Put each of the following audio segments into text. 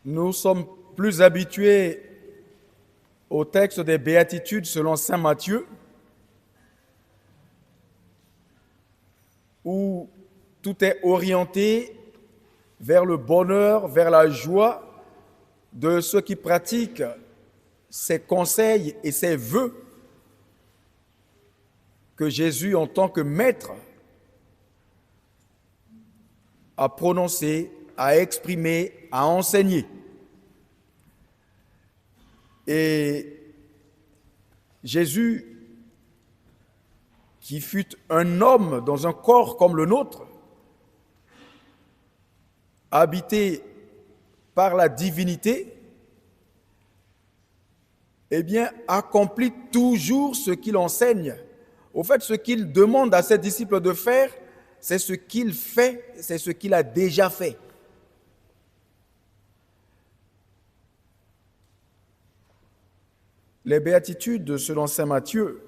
Nous sommes plus habitués au texte des Béatitudes selon saint Matthieu, où tout est orienté vers le bonheur, vers la joie de ceux qui pratiquent ses conseils et ses vœux que Jésus, en tant que maître, a prononcé, a exprimé, a enseigné. Et Jésus, qui fut un homme dans un corps comme le nôtre, habité par la divinité, eh bien, accomplit toujours ce qu'il enseigne. Au fait, ce qu'il demande à ses disciples de faire, c'est ce qu'il fait, c'est ce qu'il a déjà fait. Les béatitudes, selon saint Matthieu,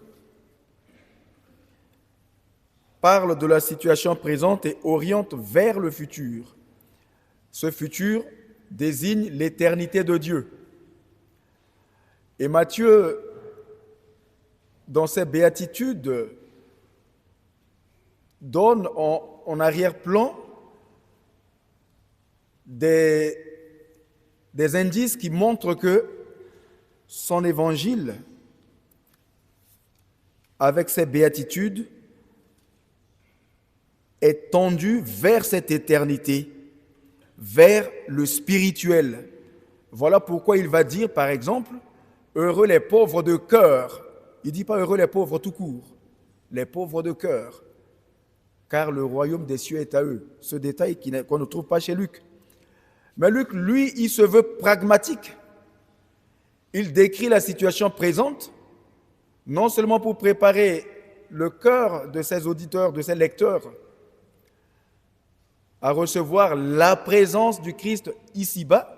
parlent de la situation présente et orientent vers le futur. Ce futur désigne l'éternité de Dieu. Et Matthieu, dans ses béatitudes, donne en arrière-plan des indices qui montrent que son évangile, avec ses béatitudes, est tendu vers cette éternité, vers le spirituel. Voilà pourquoi il va dire, par exemple, « Heureux les pauvres de cœur ». Il ne dit pas « heureux les pauvres tout court », les pauvres de cœur, car le royaume des cieux est à eux. Ce détail qu'on ne trouve pas chez Luc. Mais Luc, lui, il se veut pragmatique. Il décrit la situation présente, non seulement pour préparer le cœur de ses auditeurs, de ses lecteurs, à recevoir la présence du Christ ici-bas,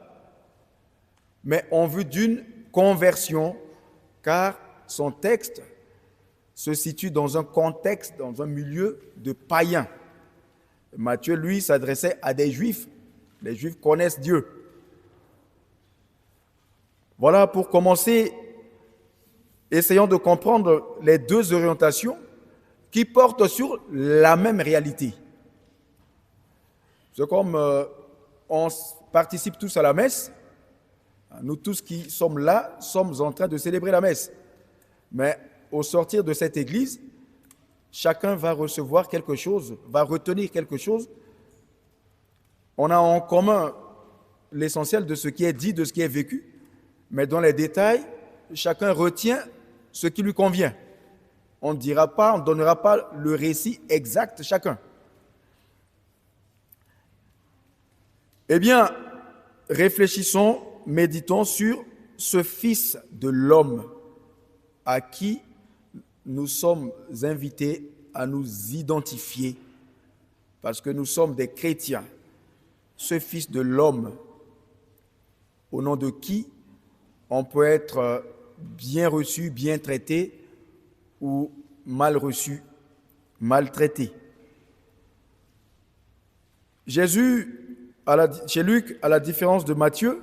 mais en vue d'une conversion, car son texte se situe dans un contexte, dans un milieu de païens. Matthieu, lui, s'adressait à des Juifs. Les Juifs connaissent Dieu. Voilà, pour commencer, essayons de comprendre les deux orientations qui portent sur la même réalité. C'est comme on participe tous à la messe, nous tous qui sommes là, sommes en train de célébrer la messe. Mais au sortir de cette église, chacun va recevoir quelque chose, va retenir quelque chose. On a en commun l'essentiel de ce qui est dit, de ce qui est vécu, mais dans les détails, chacun retient ce qui lui convient. On ne dira pas, on ne donnera pas le récit exact chacun. Eh bien, réfléchissons, méditons sur ce Fils de l'homme à qui nous sommes invités à nous identifier parce que nous sommes des chrétiens. Ce Fils de l'homme, au nom de qui on peut être bien reçu, bien traité ou mal reçu, maltraité. Jésus, chez Luc, à la différence de Matthieu,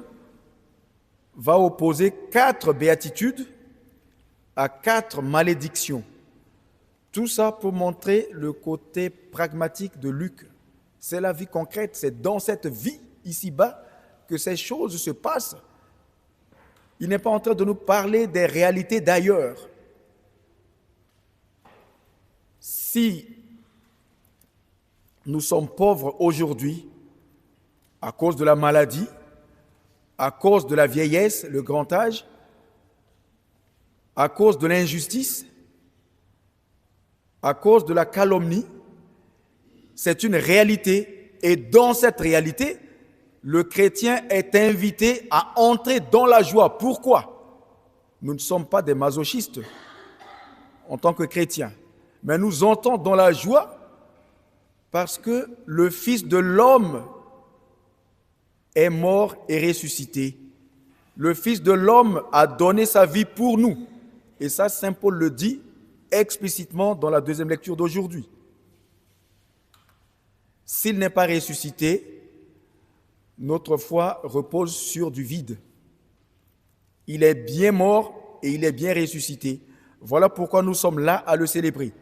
va opposer 4 béatitudes à 4 malédictions. Tout ça pour montrer le côté pragmatique de Luc. C'est la vie concrète, c'est dans cette vie ici-bas que ces choses se passent. Il n'est pas en train de nous parler des réalités d'ailleurs. Si nous sommes pauvres aujourd'hui à cause de la maladie, à cause de la vieillesse, le grand âge, à cause de l'injustice, à cause de la calomnie, c'est une réalité. Et dans cette réalité, le chrétien est invité à entrer dans la joie. Pourquoi? Nous ne sommes pas des masochistes en tant que chrétiens, mais nous entrons dans la joie parce que le Fils de l'homme est mort et ressuscité. Le Fils de l'homme a donné sa vie pour nous. Et ça, saint Paul le dit explicitement dans la deuxième lecture d'aujourd'hui. S'il n'est pas ressuscité, notre foi repose sur du vide. Il est bien mort et il est bien ressuscité. Voilà pourquoi nous sommes là à le célébrer.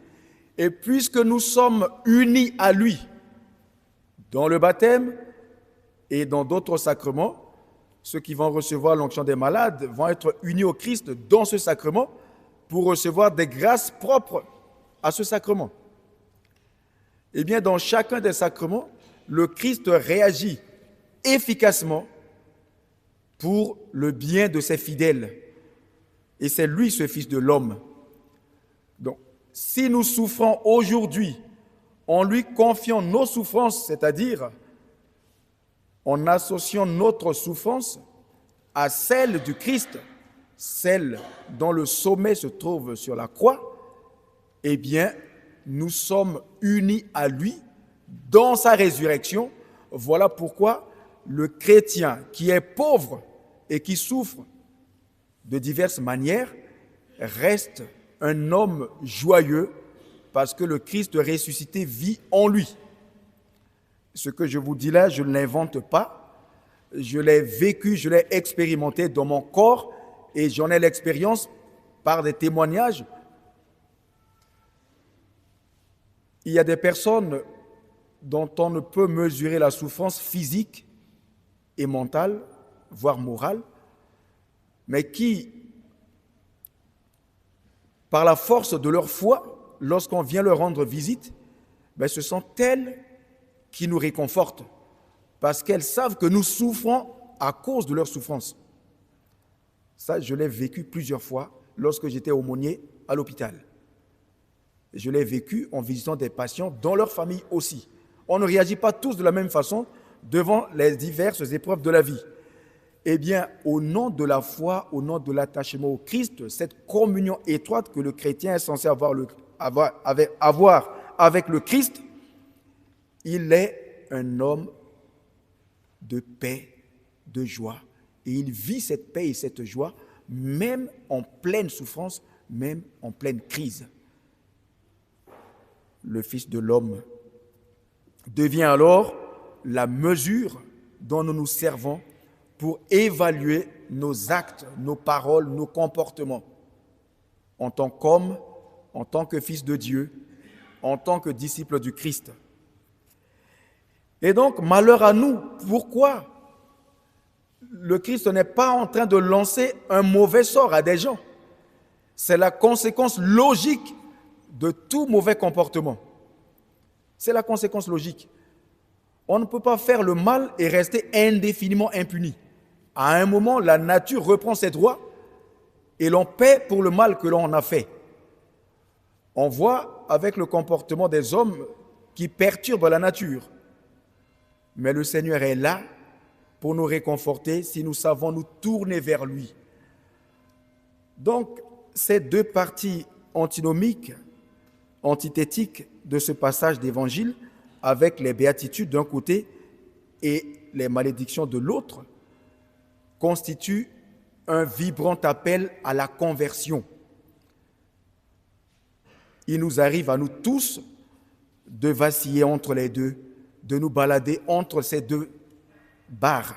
Et puisque nous sommes unis à lui dans le baptême et dans d'autres sacrements, ceux qui vont recevoir l'onction des malades vont être unis au Christ dans ce sacrement pour recevoir des grâces propres à ce sacrement. Eh bien, dans chacun des sacrements, le Christ réagit efficacement pour le bien de ses fidèles. Et c'est lui, ce Fils de l'homme. Donc, si nous souffrons aujourd'hui en lui confiant nos souffrances, c'est-à-dire en associant notre souffrance à celle du Christ, celle dont le sommet se trouve sur la croix, eh bien, nous sommes unis à lui dans sa résurrection. Voilà pourquoi le chrétien qui est pauvre et qui souffre de diverses manières reste un homme joyeux parce que le Christ ressuscité vit en lui. Ce que je vous dis là, je ne l'invente pas. Je l'ai vécu, je l'ai expérimenté dans mon corps et j'en ai l'expérience par des témoignages. Il y a des personnes dont on ne peut mesurer la souffrance physique et mentale, voire morale, mais qui, par la force de leur foi, lorsqu'on vient leur rendre visite, ce sont elles qui nous réconfortent, parce qu'elles savent que nous souffrons à cause de leur souffrance. Ça, je l'ai vécu plusieurs fois lorsque j'étais aumônier à l'hôpital. Je l'ai vécu en visitant des patients dans leur famille aussi. On ne réagit pas tous de la même façon devant les diverses épreuves de la vie. Eh bien, au nom de la foi, au nom de l'attachement au Christ, cette communion étroite que le chrétien est censé avoir avec le Christ, il est un homme de paix, de joie. Et il vit cette paix et cette joie, même en pleine souffrance, même en pleine crise. Le Fils de l'homme devient alors la mesure dont nous nous servons pour évaluer nos actes, nos paroles, nos comportements en tant qu'homme, en tant que fils de Dieu, en tant que disciple du Christ. Et donc, malheur à nous. Pourquoi le Christ n'est pas en train de lancer un mauvais sort à des gens? C'est la conséquence logique de tout mauvais comportement. C'est la conséquence logique. On ne peut pas faire le mal et rester indéfiniment impuni. À un moment, la nature reprend ses droits et l'on paie pour le mal que l'on a fait. On voit avec le comportement des hommes qui perturbent la nature. Mais le Seigneur est là pour nous réconforter si nous savons nous tourner vers lui. Donc, ces deux parties antinomiques, antithétiques de ce passage d'évangile, avec les béatitudes d'un côté et les malédictions de l'autre, constituent un vibrant appel à la conversion. Il nous arrive à nous tous de vaciller entre les deux, de nous balader entre ces deux barres.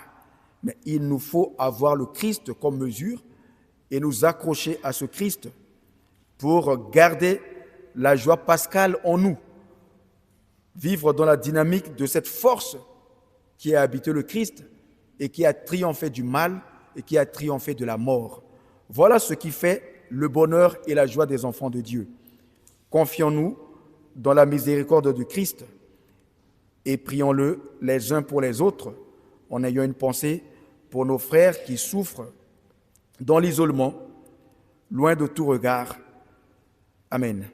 Mais il nous faut avoir le Christ comme mesure et nous accrocher à ce Christ pour garder la joie pascale en nous, vivre dans la dynamique de cette force qui a habité le Christ et qui a triomphé du mal et qui a triomphé de la mort. Voilà ce qui fait le bonheur et la joie des enfants de Dieu. Confions-nous dans la miséricorde du Christ et prions-le les uns pour les autres en ayant une pensée pour nos frères qui souffrent dans l'isolement, loin de tout regard. Amen.